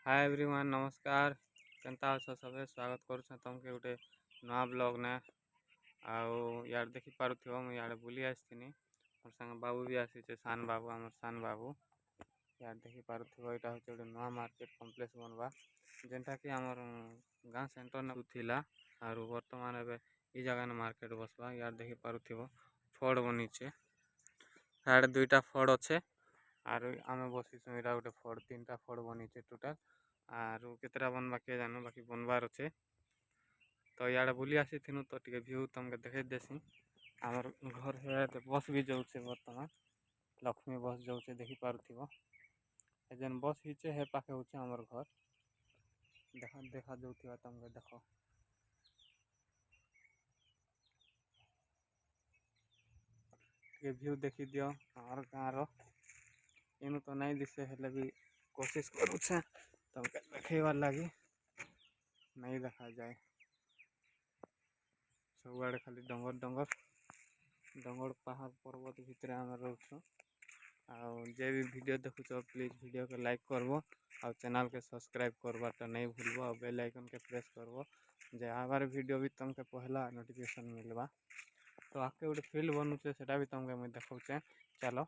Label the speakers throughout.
Speaker 1: Hi everyone नमस्कार। केनता अछ सबे स्वागत करुछे तुमके गोटे नवा ब्लॉग ने। आउ यार देखि पारुथिबो मु यार बुली आस्थिनी। मोर संग बाबू भी आसीचे, सान बाबू हमर सान बाबू। यार देखि पारुथिबो एटा होचे गोटे नवा मार्केट कॉम्प्लेक्स बनवा जेनटा कि हमर गां सेंटर ने थिला आरु वर्तमान एबे ई जगह ने मार्केट बसवा। यार देखि पारुथिबो फड़ बनिचे, यार दुईटा फड़ अच्छे आरु आमे बसिसु एटा गोटे फड़, तीनटा फड़ बनिचे टोटल। आरु केतरा बनवा के जानो बाकी बनवार अच्छे। तो यार बुली आसी थिनु तो टिके व्यू तुमके देखे देसी। हमर घर है बस भी जाउछे, वर्तमान लक्ष्मी बस जाउछे देखि पारुथिबो। ए जेन बस हिचे हे पाखे होचे हमर घर। देखा देखा जाउथिबा तुमके देखो। टिके व्यू देखि दियो हमर गाँ रो। इनु तो नहीं दिसे हेले भी कोशिश करूछे तुमके देखेबार लागी। नहीं देखा जाए सबुआड़े खाली डंगर डंगर डंगर पहाड़ पर्वत भितर आम रोचु। जे भी वीडियो देखुच प्लीज वीडियो के लाइक करबो और चैनल के सब्सक्राइब करवाटा नहीं भूलबो और बेल आइकन के प्रेस करबो जे आबार वीडियो भी तुमके पहला नोटिफिकेशन मिलवा। तो आके गोटे फील्ड बनूचे सेटा भी तुमके मुझे देखौचे। चलो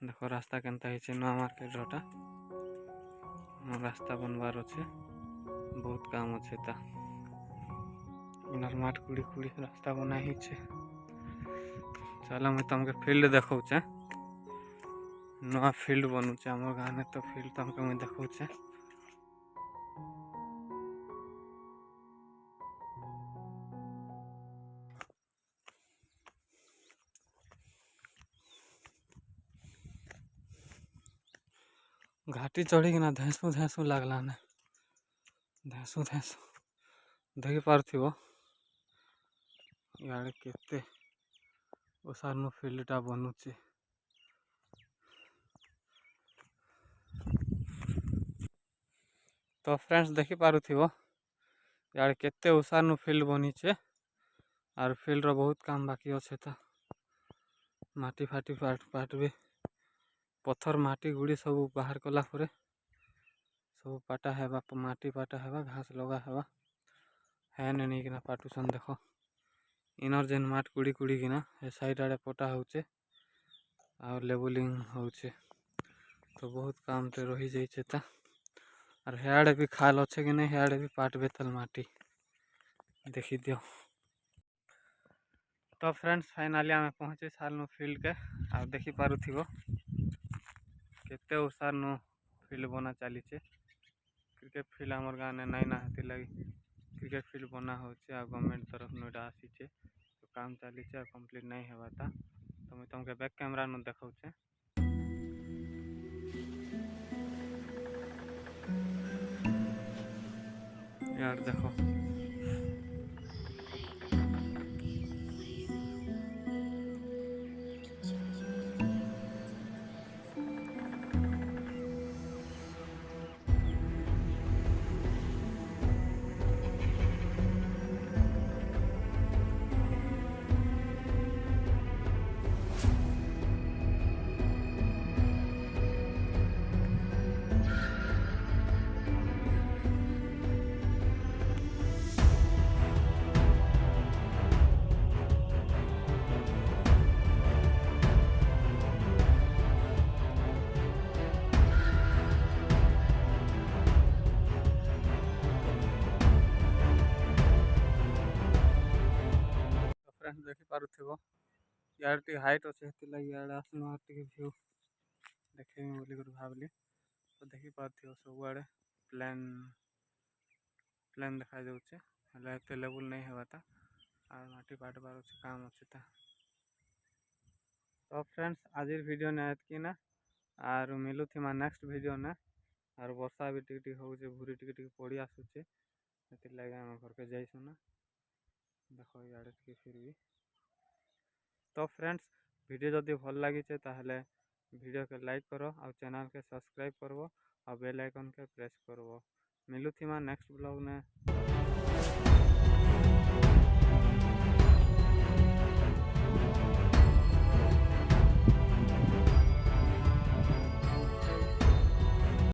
Speaker 1: देखो रास्ता केनता हिचे नवा मार्केट रोटा रास्ता बनवार अच्छे, बहुत काम अच्छे ता नरमाट कुड़ी कुड़ी रास्ता बना ही छे। चलो मैं तुमके फील्ड देखौचे, नवा फील्ड बनूचे हमर गाँव में। तो फील्ड तुमके मैं देखौचे। घाटी चढ़ी कि ना धैसू धैसू लगला ने, धैसू धैसू देखि पारुथिबो यार केते ओसारनो फील्डटा बनूचे। तो फ्रेंड्स देखि पारुथिबो यार केते ओसारनो फील्ड बनीचे और फील्ड रो बहुत काम बाकी अच्छे। तो माटी फाटी पाट भी पत्थर माटी गुड़ी सब बाहर कला परे सब पाटा हेबा, माटी पाटा हेबा, घास लगा हेबा है नहीं कि पाटुसन। देखो इनर जेन माट कुड़ी कुड़ी किना ए साइड आड़े पटा होचे और लेवलिंग होचे। तो बहुत काम ते रही जाइछे ता। और हेआड़े भी खाल अच्छे कि नहीं, हेआड़े भी पाट बेतल माटी देखी दियो। तो फ्रेंड्स फाइनाली आम पहुँचे सारनु फील्ड के। आ देखी पारुथिबो केते ओसारनु फील्ड बना चलीचे। क्रिकेट फील्ड आमर गाँव ने नाई ना हेती लगी क्रिकेट फील्ड बना होचे आ गवर्नमेंट तरफ नोटा आसीचे। तो काम चलीचे आ कंप्लीट नहीं हेबा ता। तो मैं तुमके बैक कैमरा न देखौचे। यार देखो फ्रेंड्स देखि पारुथिबो यार टी हाइट अच्छे हेती लगी यार आसनो टी व्यू देखेमी बोली कर भाबली। तो देखि पारुथिबो सबुआड़े प्लेन प्लेन देखा जाउछे हेले एते लेवल नहीं हेबा ता और माटी पाटबार अच्छे काम अच्छे ता। तो फ्रेंड्स आज वीडियो ने एतकी ना और मिलू थी नेक्स्ट वीडियो ने। और वर्षा भी टिक टिक होउछे, भूरी टिक टिक पड़ी आसुचे एति लगे हम घर के जाइसु ना। देखो यार टिके फिर भी। तो फ्रेंड्स वीडियो जदि भल लगी ताहले वीडियो के लाइक करो और चैनल के सब्सक्राइब करबो और बेल आइकन के प्रेस करबो। मिलू थी नेक्स्ट ब्लॉग ने।